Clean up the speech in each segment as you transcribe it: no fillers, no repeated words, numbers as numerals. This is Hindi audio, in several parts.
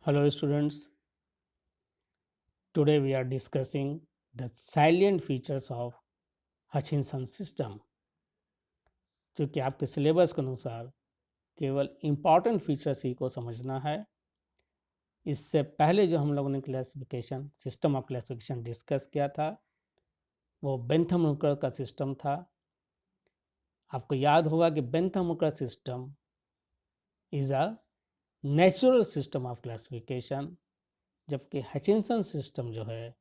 Hello students, today we are discussing the salient features of Hutchinson system जो कि आपके सिलेबस के अनुसार केवल इम्पॉर्टेंट फीचर्स ही को समझना है। इससे पहले जो हम लोगों ने classification system of classification discuss किया था वो बेंथम हुकर का सिस्टम था। आपको याद होगा कि Bentham Hooker system is a natural system of classification, जबकि हचिंसन सिस्टम जो है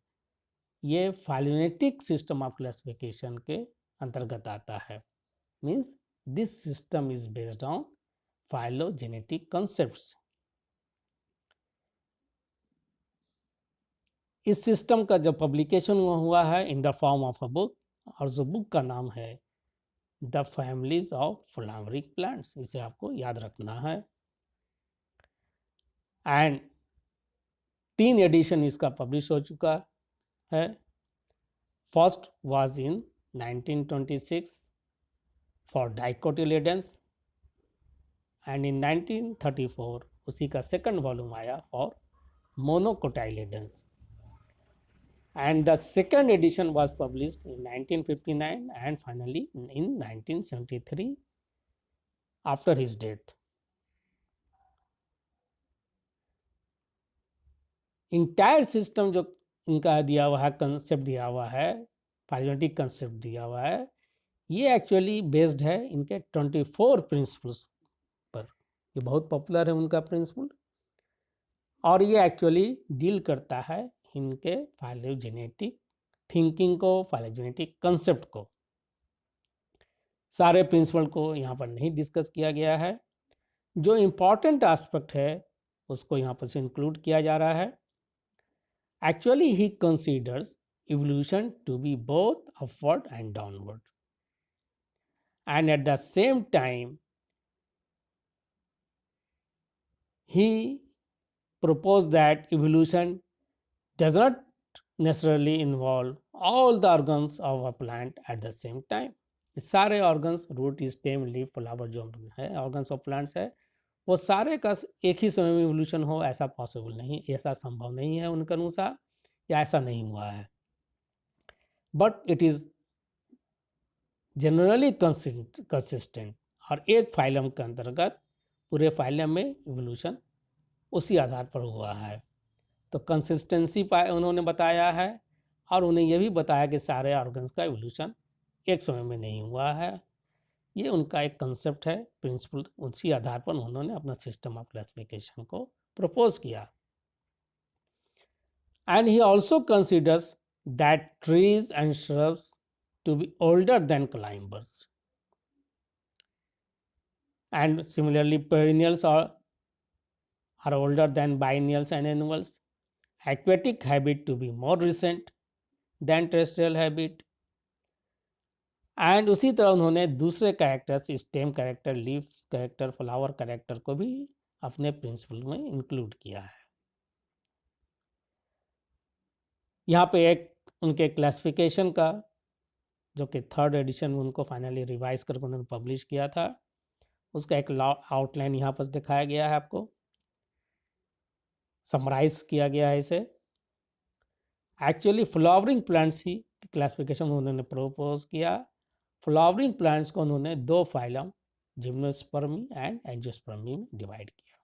ये फाइलोनेटिक सिस्टम ऑफ क्लासिफिकेशन के अंतर्गत आता है। Means this system is based on phylogenetic concepts. इस सिस्टम का जो पब्लिकेशन हुआ है in the form of a book, और जो बुक का नाम है the families of flowering plants, इसे आपको याद रखना है। एंड 3 एडिशन इसका पब्लिश हो चुका है। First was in 1926 for dicotyledons and in 1934 उसी का सेकंड वॉल्यूम आया for monocotyledons, and the second edition was published in 1959 and finally in 1973 after his death. Entire system जो इनका दिया हुआ है, कंसेप्ट दिया हुआ है, फाइलोजेनेटिक कंसेप्ट दिया हुआ है, ये एक्चुअली बेस्ड है इनके 24 प्रिंसिपल्स पर। ये बहुत पॉपुलर है उनका प्रिंसिपल, और ये एक्चुअली डील करता है इनके फाइलोजेनेटिक थिंकिंग को, फाइलोजेनेटिक कंसेप्ट को। सारे प्रिंसिपल को यहाँ पर नहीं डिस्कस किया गया है, जो इम्पॉर्टेंट एस्पेक्ट है उसको यहाँ पर से इंक्लूड किया जा रहा है। Actually he considers evolution to be both upward and downward, and at the same time he proposed that evolution does not necessarily involve all the organs of a plant at the same time. सारे organs, root, stem, leaf, flower जो है ऑर्गन्स ऑफ प्लांट्स है, वो सारे का एक ही समय में इवोल्यूशन हो, ऐसा पॉसिबल नहीं, ऐसा संभव नहीं है उनके अनुसार, या ऐसा नहीं हुआ है। But it is generally consistent, और एक फाइलम के अंतर्गत पूरे फाइलम में इवोल्यूशन उसी आधार पर हुआ है। तो कंसिस्टेंसी उन्होंने बताया है, और उन्हें यह भी बताया कि सारे ऑर्गन्स का इवोल्यूशन एक समय में नहीं हुआ है। ये उनका एक कंसेप्ट है, प्रिंसिपल, उसी आधार पर उन्होंने अपना सिस्टम ऑफ क्लासिफिकेशन को प्रपोज किया। And he also considers that trees and shrubs to be older than climbers, and similarly perennials are older than biennials and annuals. Aquatic habit to be more recent than terrestrial habit. And उसी तरह उन्होंने दूसरे characters, stem character, leaf character, flower character को भी अपने प्रिंसिपल में इंक्लूड किया है। यहाँ पे एक उनके क्लासिफिकेशन का, जो कि थर्ड एडिशन में उनको फाइनली रिवाइज करके उन्होंने पब्लिश किया था, उसका एक आउटलाइन यहाँ पर दिखाया गया है, आपको समराइज किया गया है इसे। एक्चुअली फ्लावरिंग प्लांट्स ही क्लासिफिकेशन उन्होंने प्रपोज किया। फ्लावरिंग प्लांट्स को उन्होंने 2 फाइलम, जिम्नोस्पर्मी एंड एंजियोस्पर्मी में डिवाइड किया।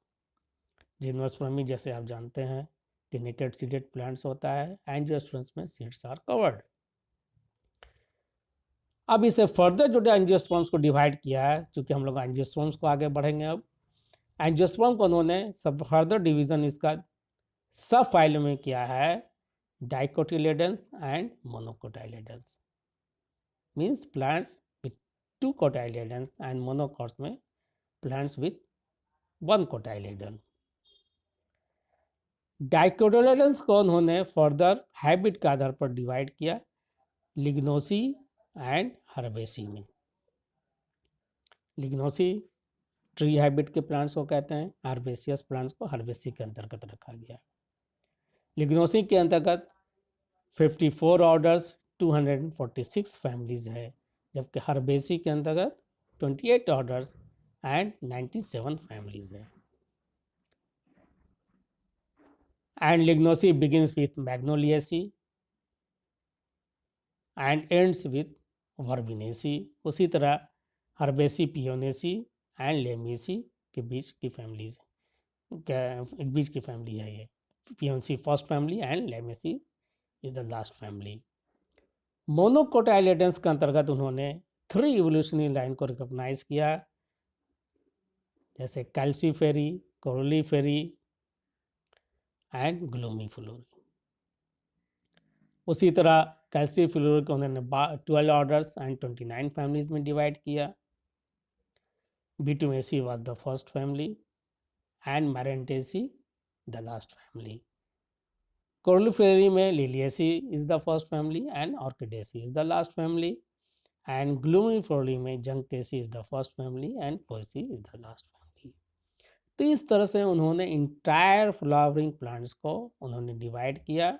जिम्नोस्पर्मी जैसे आप जानते हैं कि नेकेड सीडेड प्लांट्स होता है, एंजियोस्पर्म्स में सीड्स आर कवर्ड। अब इसे फर्दर जो एंजियोस्पर्म्स को डिवाइड किया है, चूंकि हम लोग एंजियोस्पर्म्स को आगे बढ़ेंगे, अब एंजियोस्पर्म को उन्होंने सब फर्दर डिवीजन इसका सब फाइल में किया है, dicotyledons and monocotyledons. Means plants with 2 cotyledon and monocots में प्लांट्स विथ 1 कोटाइलेडन। डाइकोटिलेडेंस को उन्होंने फर्दर हैबिट के आधार पर डिवाइड किया, लिग्नोसी एंड हर्बेसी में। लिग्नोसी ट्री हैबिट के प्लांट्स को कहते हैं, हर्बेसियस प्लांट्स को हर्बेसी के अंतर्गत रखा गया। लिग्नोसी के अंतर्गत 54 ऑर्डर्स, 246 फैमिलीज है, जबकि हर्बेसी के अंतर्गत 28 ऑर्डर्स एंड 97 फैमिलीज है। and Lignaceae begins with Magnoliaceae and ends with Verbenaceae. उसी तरह Herbaceae, Pionaceae एंड Lamiaceae के बीच की फैमिलीज बीच की फैमिली है ये. Pionaceae first family and Lamiaceae is the last family. Monocotyledons के अंतर्गत उन्होंने 3 इवोल्यूशनरी लाइन को रिकॉग्नाइज किया, जैसे कैल्सीफेरी, कोरोलीफेरी एंड ग्लूमीफलोरी. उसी तरह कैल्सीफ्लोरी को उन्होंने 12 ऑर्डर्स एंड 29 फैमिलीज में डिवाइड किया. Bituaceae was the first family and Marentaceae the last family. Coroliferae में Liliaceae is the first family and Orchidaceae is the last family, and Glumiferae में Junctaceae is the first family and Poaceae is the last family. तो इस तरह से उन्होंने इंटायर फ्लावरिंग प्लांट्स को उन्होंने डिवाइड किया.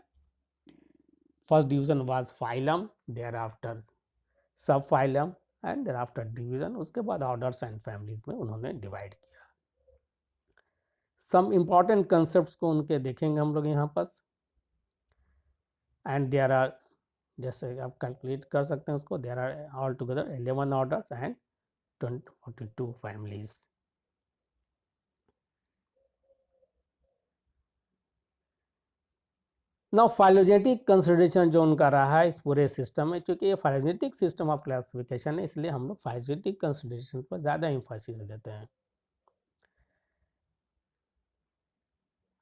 First division was phylum, thereafter subphylum and thereafter division. उसके बाद ऑर्डर्स एंड फैमिलीज में उन्होंने डिवाइड किया. सम इम्पॉर्टेंट कंसेप्ट्स को उनके देखेंगे हम लोग यहाँ पर. एंड देयर आर, जैसे आप कैलकुलेट कर सकते हैं उसको, there are all together 11 orders and 42 families. Now phylogenetic consideration जो उनका रहा है इस पूरे सिस्टम में, क्योंकि ये फाइलोजेनेटिक सिस्टम ऑफ क्लासिफिकेशन है, इसलिए हम लोग फाइलोजेनेटिक कंसिडरेशन पर ज़्यादा एम्फेसिस देते हैं.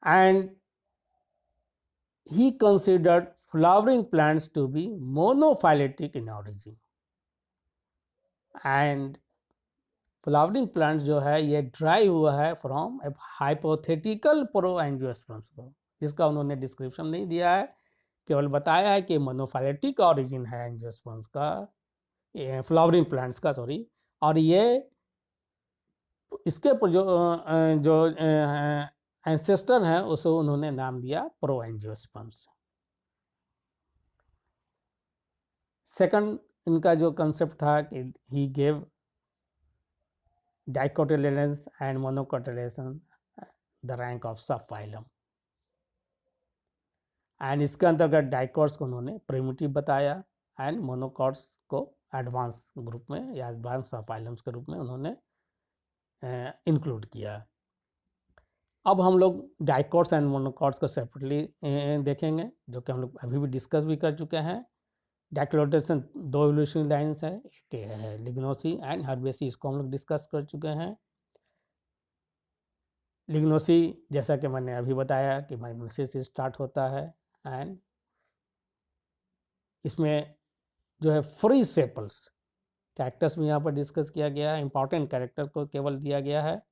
And he considered flowering plants to be monophyletic in origin. And flowering plant जो है ये ड्राइव हुआ है फ्रॉम हाइपोथेटिकल प्रोएंजियोस्पर्म्स को, जिसका उन्होंने डिस्क्रिप्शन नहीं दिया है, केवल बताया है कि मोनोफाइलेटिक ऑरिजिन है एंजियोस्पर्म्स का, फ्लावरिंग प्लांट्स का, सॉरी. और ये इसके जो एंसेस्टर हैं उसे उन्होंने नाम दिया प्रोएंजियोस्पर्म्स. सेकंड इनका जो कंसेप्ट था कि he gave dicotyledons and monocotyledon the rank of subphylum. And इसके अंतर्गत डाइकोट्स को उन्होंने प्रिमिटिव बताया एंड मोनोकॉट्स को एडवांस ग्रुप में या एडवांस सब फाइलम्स के रूप में उन्होंने इंक्लूड किया. अब हम लोग डाइकोट्स एंड मोनोकॉट्स को सेपरेटली देखेंगे, जो कि हम लोग अभी भी डिस्कस भी कर चुके हैं. डाइक्लोटेशन 2 इवोल्यूशनरी लाइन्स है, एक है लिग्नोसी एंड हर्बेसी, इसको हम लोग डिस्कस कर चुके हैं. लिग्नोसी जैसा कि मैंने अभी बताया कि माइग्नोसी से स्टार्ट होता है, एंड इसमें जो है फ्री सेपल्स कैरेक्टर्स भी यहाँ पर डिस्कस किया गया है. इंपॉर्टेंट कैरेक्टर को केवल दिया गया है.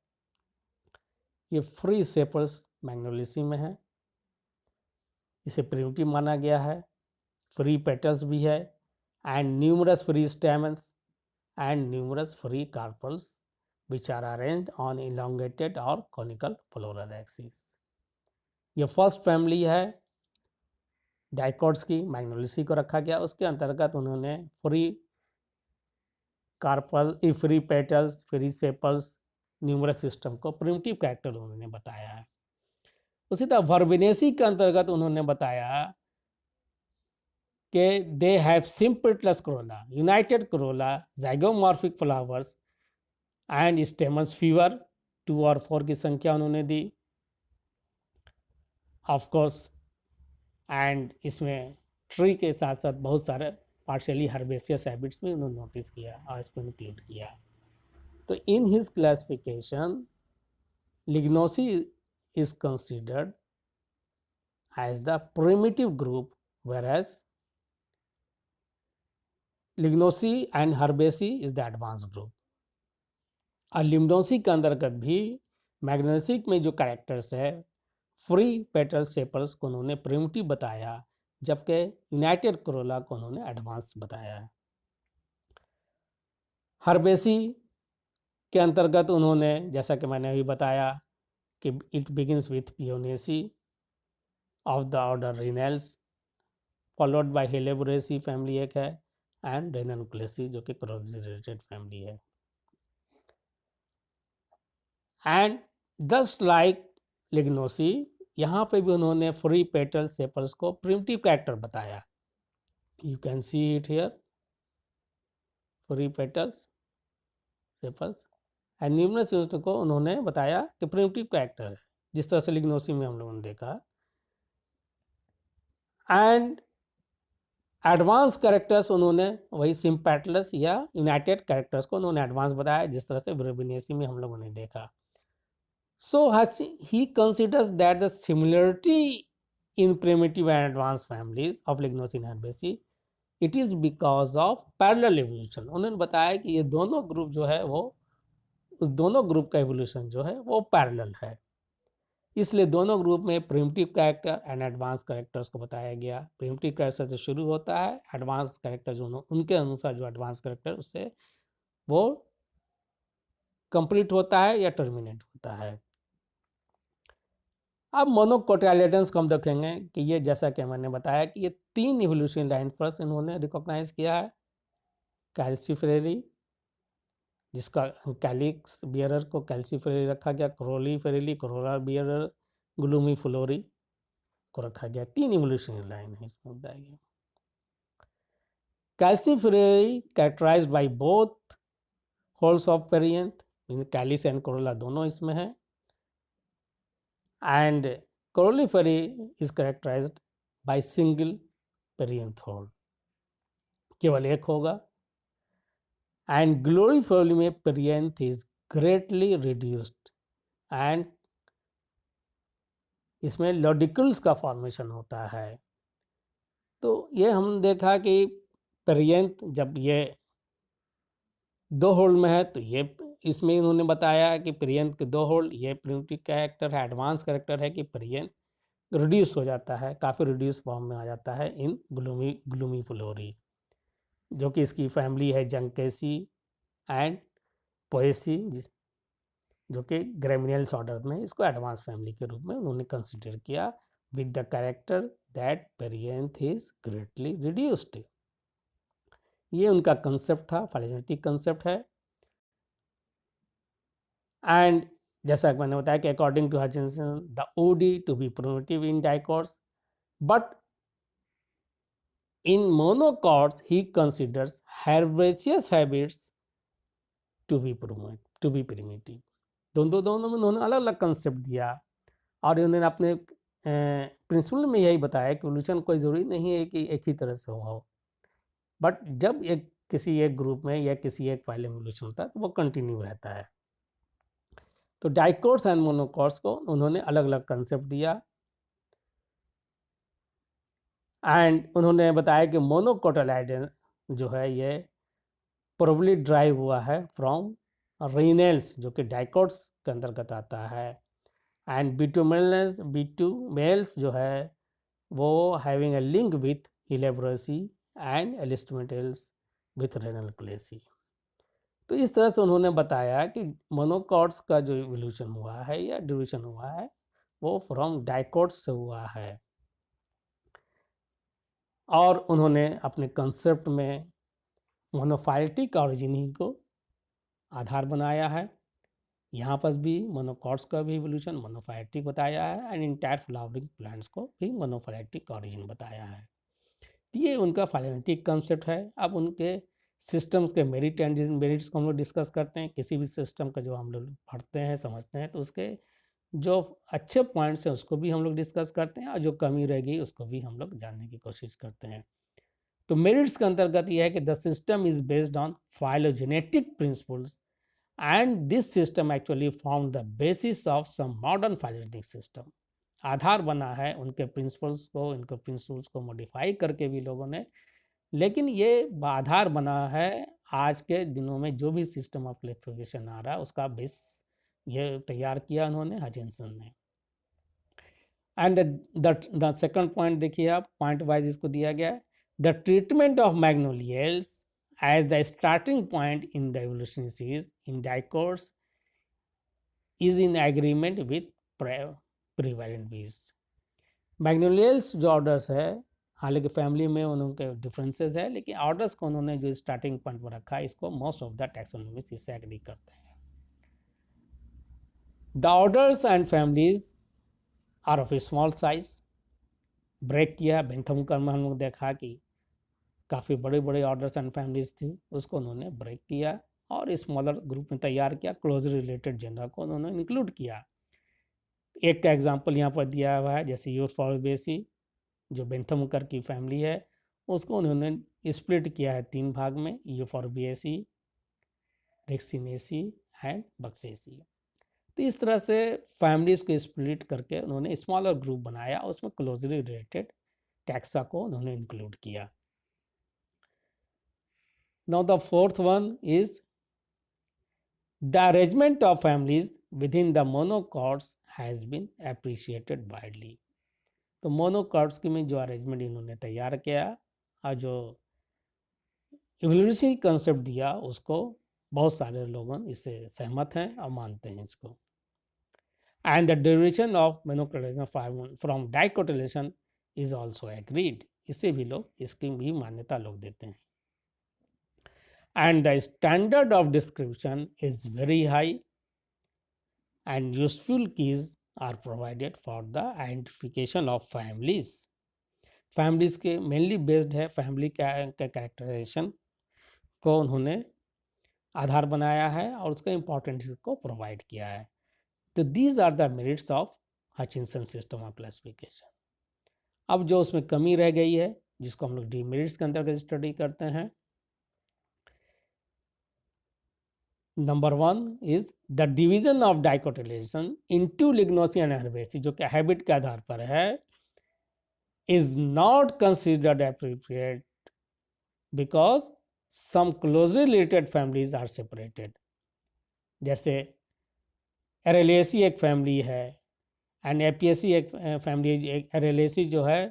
ये फ्री सेपल्स मैग्नोलिसी में है, इसे प्रिमिटिव माना गया है. फ्री पेटल्स भी है and numerous free stamens and numerous free carpels which are arranged on elongated or conical floral axis. ये फर्स्ट फैमिली है डाइकोट्स की, मैग्नोलिसी को रखा गया. उसके अंतर्गत उन्होंने free carpel, free petals, free sepals, numerous system को प्रिमिटिव कैरेक्टर उन्होंने बताया है. उसी तरह वर्बिनेसी के अंतर्गत उन्होंने बताया कि they have simple corolla, united corolla, zygomorphic flowers and stamens fewer. 2 और 4 की संख्या उन्होंने दी ऑफ कोर्स. एंड इसमें ट्री के साथ साथ बहुत सारे पार्शियली हर्बेसियस हैबिट्स भी उन्होंने नोटिस किया और इसको इंक्लूड किया. तो in his classification lignosae is considered as the primitive group, whereas lignosae and herbaceae is the advance group. और लिम्नोसी के अंतर्गत भी मैग्नेसिक में जो कैरेक्टर्स है फ्री पेटल सेपल्स को उन्होंने प्रिमिटिव बताया, जबकि यूनाइटेड कोरोला को उन्होंने एडवांस बताया है. हर्बेसी के अंतर्गत उन्होंने, जैसा कि मैंने अभी बताया, कि it begins with paeoniaceae of the order ranales, followed by helleboraceae family एक है, एंड रेननुक्लेसी जो कि क्रोजी रिलेटेड फैमिली है. एंड जस्ट लाइक लिग्नोसी, यहाँ पे भी उन्होंने फ्री पेटल सेपल्स को प्रिमिटिव कैरेक्टर बताया। You can see it here, free petals sepals and numerous unit को उन्होंने बताया कि प्रिमिटिव कैरेक्टर है, जिस तरह से लिग्नोसी में हम लोगों ने देखा। एंड एडवांस कैरेक्टर्स उन्होंने वही सिम्पैटलस या यूनाइटेड कैरेक्टर्स को उन्होंने एडवांस बताया, जिस तरह से ब्रेविनेसी में हम लोगों ने देखा। So he considers that the similarity in primitive and advanced families of Lignocene and Herbaceae, it is because of parallel evolution। उन्होंने बताया कि ये दोनों ग्रुप जो है वो उस दोनों ग्रुप का एवोल्यूशन जो है वो पैरेलल है, इसलिए दोनों ग्रुप में primitive character and advance characters को बताया गया। प्रिमिटिव कैरेक्टर से शुरू होता है, एडवांस कैरेक्टर जो उनके अनुसार जो एडवांस कैरेक्टर उससे वो कंप्लीट होता है या टर्मिनेट होता है। अब मोनोकोटाइलेडन्स को हम देखेंगे कि ये जैसा कि मैंने बताया कि ये 3 इवोल्यूशन लाइन पर इन्होंने रिकॉग्नाइज किया है। कैल्सीफेरेरी, जिसका कैलिक्स बियरर को कैल्सीफेरेरी रखा गया, क्रोलीफेरेली, कोरोला बियरर, ग्लूमी फ्लोरी को रखा गया। 3 इवोल्यूशन लाइन है इसमें बताया गया। Calyciflorae characterized by both whorls of perianth, calyx and corolla दोनों इसमें है। And corollary is characterized by single perianth hole, केवल एक होगा। And gloriflory में perianth is greatly reduced and इसमें लॉडिकल्स का फॉर्मेशन होता है। तो ये हम देखा कि perianth जब ये 2 होल में है तो ये इसमें इन्होंने बताया कि perianth के 2 होल, ये प्रिमिटिव कैरेक्टर है, एडवांस कैरेक्टर है कि perianth रिड्यूस हो जाता है, काफ़ी रिड्यूस फॉर्म में आ जाता है इन ग्लूमी फ्लोरी, जो कि इसकी फैमिली है जंकेसी एंड पोएसी, जो कि ग्रेमिनियल्स ऑर्डर में इसको एडवांस फैमिली के रूप में उन्होंने कंसिडर किया, with the character that perianth is greatly reduced. ये उनका कंसेप्ट था, फाइलोजेनेटिक कंसेप्ट है। एंड जैसा कि मैंने बताया कि अकॉर्डिंग टू हचिंसन द ओडी to be primitive in dicots, but in monocots he considers herbaceous habits to be primitive। दोनों में उन्होंने अलग अलग कंसेप्ट दिया और उन्होंने अपने प्रिंसिपल में यही बताया कि इवोल्यूशन कोई ज़रूरी नहीं है कि एक ही तरह से हो, बट जब किसी एक ग्रुप में या किसी एक फाइलम इवोल्यूशन होता है तो वो कंटिन्यू रहता है। तो डाइकोट्स एंड मोनोकोट्स को उन्होंने अलग अलग कंसेप्ट दिया एंड उन्होंने बताया कि मोनोकोटाइलेडन जो है ये प्रोबेबली ड्राइव हुआ है फ्रॉम रीनेल्स, जो कि डाइकोट्स के अंतर्गत आता है। एंड बिटूमेल्स जो है वो having a link with helleboraceae and एलिस्टमेटल्स विथ रेनल क्लेसी। तो इस तरह से उन्होंने बताया कि मोनोकॉट्स का जो इवोल्यूशन हुआ है या डिविजन हुआ है वो फ्रॉम डाइकोट्स से हुआ है। और उन्होंने अपने कंसेप्ट में मोनोफाइलेटिक ऑरिजिन को आधार बनाया है। यहाँ पर भी मोनोकॉट्स का भी इवोल्यूशन मोनोफाइलेटिक बताया है एंड इंटायर फ्लावरिंग प्लांट्स को भी मोनोफाइलेटिक ऑरिजिन बताया है। ये उनका फाइलेटिक कंसेप्ट है। अब उनके सिस्टम्स के मेरिट एंड डिमेरिट्स को हम लोग डिस्कस करते हैं। किसी भी सिस्टम का जो हम लोग पढ़ते हैं समझते हैं तो उसके जो अच्छे पॉइंट्स हैं उसको भी हम लोग डिस्कस करते हैं और जो कमी रहेगी उसको भी हम लोग जानने की कोशिश करते हैं। तो मेरिट्स के अंतर्गत यह है कि the system is based on phylogenetic principles and this system actually form the basis of some modern phylogenetic system. आधार बना है उनके प्रिंसिपल्स को, इनके प्रिंसिपल्स को मॉडिफाई करके भी लोगों ने, लेकिन ये आधार बना है आज के दिनों में जो भी सिस्टम ऑफ क्लासिफिकेशन आ रहा है उसका बेस ये तैयार किया उन्होंने, हचिंसन ने। एंड द सेकंड पॉइंट देखिए आप, पॉइंट वाइज इसको दिया गया है। The treatment of magnoliales as the starting point in the evolution series in dicots is in agreement with prevalent views. Magnoliales जो ऑर्डर्स है, हालांकि फैमिली में उनके डिफरेंसेस है, लेकिन ऑर्डर्स को उन्होंने जो स्टार्टिंग पॉइंट पर रखा है इसको मोस्ट ऑफ द टैक्सोनॉमिस्ट इससे एग्री करते हैं। The orders and families are of small size break किया। बेंथम कर्म हम लोग देखा कि काफ़ी बड़े बड़े ऑर्डर्स एंड फैमिलीज थी, उसको उन्होंने ब्रेक किया और स्मॉलर ग्रुप में तैयार किया। क्लोज रिलेटेड जनरल को उन्होंने इंक्लूड किया। एक का एग्जाम्पल यहाँ पर दिया हुआ है, जैसे यूफॉर्बिएसी जो बेंथम कर की फैमिली है, उसको उन्होंने स्प्लिट किया है 3 भाग में, यूफॉर्बिएसी, रेक्सिनेसी एंड बक्सेसी। तो इस तरह से फैमिलीज को स्प्लिट करके उन्होंने स्मॉलर ग्रुप बनाया, उसमें क्लोजली रिलेटेड टैक्सा को उन्होंने इंक्लूड किया। Now the fourth one is the arrangement of families within the monocots has been appreciated widely. तो मोनोकॉट्स की में जो अरेंजमेंट इन्होंने तैयार किया और जो इवोल्यूशनरी कंसेप्ट दिया, उसको बहुत सारे लोग इससे सहमत हैं और मानते हैं इसको। And the derivation of monocotyledon from dicotyledon is also agreed. इससे भी लोग इसकी भी मान्यता लोग देते हैं। And the standard of description is very high and useful keys are provided for the identification of families. families के mainly based है, family का characterization को उन्होंने आधार बनाया है और उसका इम्पोर्टेंस को प्रोवाइड किया है। तो these are the merits of Hutchinson system of classification. अब जो उसमें कमी रह गई है, जिसको हम लोग डीमेरिट्स के अंतर्गत स्टडी करते हैं, number 1 is the division of dicotyledons into lignosae and herbaceae, जो कि हैबिट के आधार पर है, is not considered appropriate because some closely related families are separated. जैसे एरेलिएसी एक फैमिली है एंड एपीएसी एक फैमिली। एरेलिएसी जो है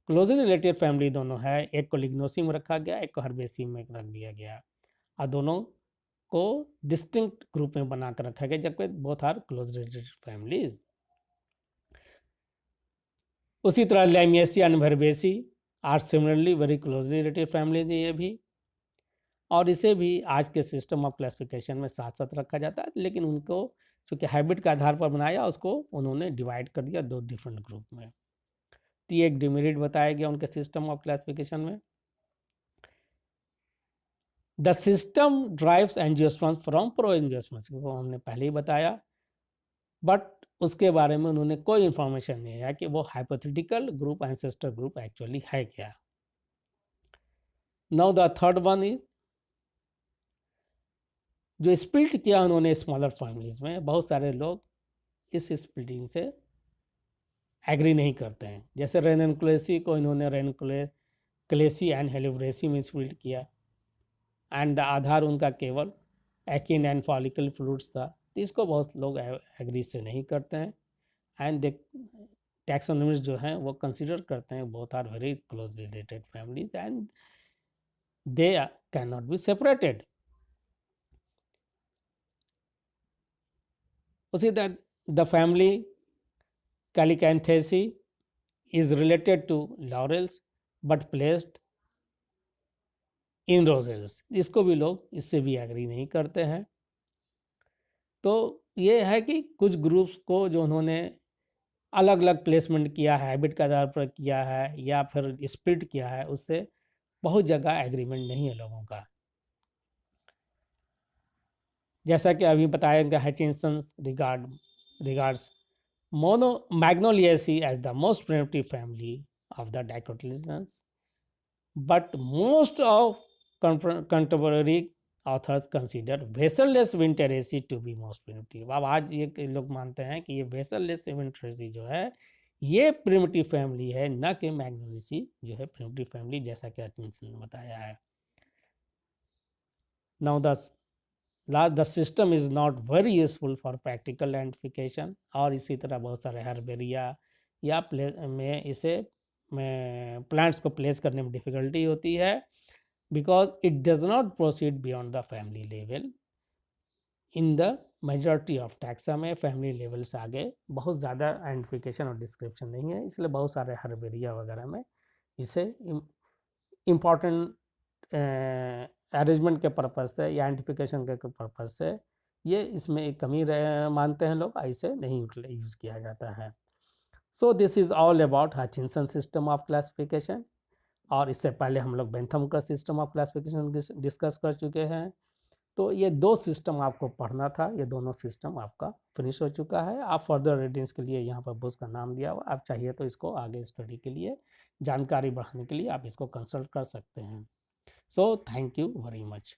क्लोजली रिलेटेड फैमिली दोनों है, एक को लिग्नोसी में रखा गया, एक को हर्बेसी में रख दिया गया और दोनों को डिस्टिंक्ट ग्रुप में बनाकर रखा गया, जबकि both are close related families. उसी तरह lamiaceae and herbaceae are similarly very closely related families ये भी, और इसे भी आज के सिस्टम ऑफ क्लासिफिकेशन में साथ साथ रखा जाता है, लेकिन उनको चूँकि हैबिट के आधार पर बनाया, उसको उन्होंने डिवाइड कर दिया 2 डिफरेंट ग्रुप में। तो ये एक डिमेरिट बताया गया उनके सिस्टम ऑफ क्लासिफिकेशन में। The system drives angiosperms from pro angiosperms, वो हमने पहले ही बताया, बट उसके बारे में उन्होंने कोई इंफॉर्मेशन नहीं है कि वो hypothetical group ancestor group actually है क्या। Now the third one is जो स्प्लिट किया उन्होंने स्मॉलर फैमिलीज में, बहुत सारे लोग इस स्प्लिटिंग से एग्री नहीं करते हैं। जैसे रेनक्लेसी को इन्होंने रेनक्लेसी एंड हेलिब्रेसी में स्प्लिट किया एंड आधार उनका केवल एकिन एंड फॉलिकल फ्लूइड्स था, तो इसको बहुत लोग एग्री से नहीं करते हैं। एंड दे टैक्सोनॉमिस्ट जो हैं वो कंसिडर करते हैं both are very close related families and they can not be separated. उसी तरह the family calycanthaceae is related to laurels but placed in roselles, इसको भी लोग इससे भी एग्री नहीं करते हैं। तो ये है कि कुछ ग्रुप्स को जो उन्होंने अलग अलग प्लेसमेंट किया है, हैबिट के आधार पर किया है या फिर स्प्लिट किया है, उससे बहुत जगह एग्रीमेंट नहीं है लोगों का। जैसा कि अभी बताया गया हचिंसन्स regards Magnoliaceae as the most primitive family of the dicotyledons, but most of contemporary authors consider vesselless Winteraceae to be most primitive. अब आज ये लोग मानते हैं कि ये vesselless Winteraceae जो है ये प्रिमिटिव फैमिली है, न कि मैग्नोलियासी जो है प्रिमिटिव फैमिली, जैसा कि हचिंसन ने बताया है। Now the system is not very useful for practical identification, और इसी तरह बहुत सारे हर्बेरिया या में इसे प्लांट्स को प्लेस करने में डिफ़िकल्टी होती है, because it does not proceed beyond the family level. In the majority of taxa में फैमिली लेवल से आगे बहुत ज़्यादा आइडेंटिफिकेशन और डिस्क्रिप्शन नहीं है, इसलिए बहुत सारे हर्बेरिया वगैरह में इसे इम्पॉर्टेंट अरेंजमेंट के पर्पज़ से या आइडेंटिफिकेशन के पर्पज़ से ये इसमें एक कमी मानते हैं लोग, ऐसे नहीं यूज़ किया जाता है। So this is all about Hutchinson system of classification. और इससे पहले हम लोग बेंथम का सिस्टम ऑफ क्लासिफिकेशन डिस्कस कर चुके हैं। तो ये दो सिस्टम आपको पढ़ना था, ये दोनों सिस्टम आपका फिनिश हो चुका है। आप फर्दर रीडिंग्स के लिए यहाँ पर बुक्स का नाम दिया हुआ, आप चाहिए तो इसको आगे स्टडी के लिए, जानकारी बढ़ाने के लिए आप इसको कंसल्ट कर सकते हैं। So thank you very much.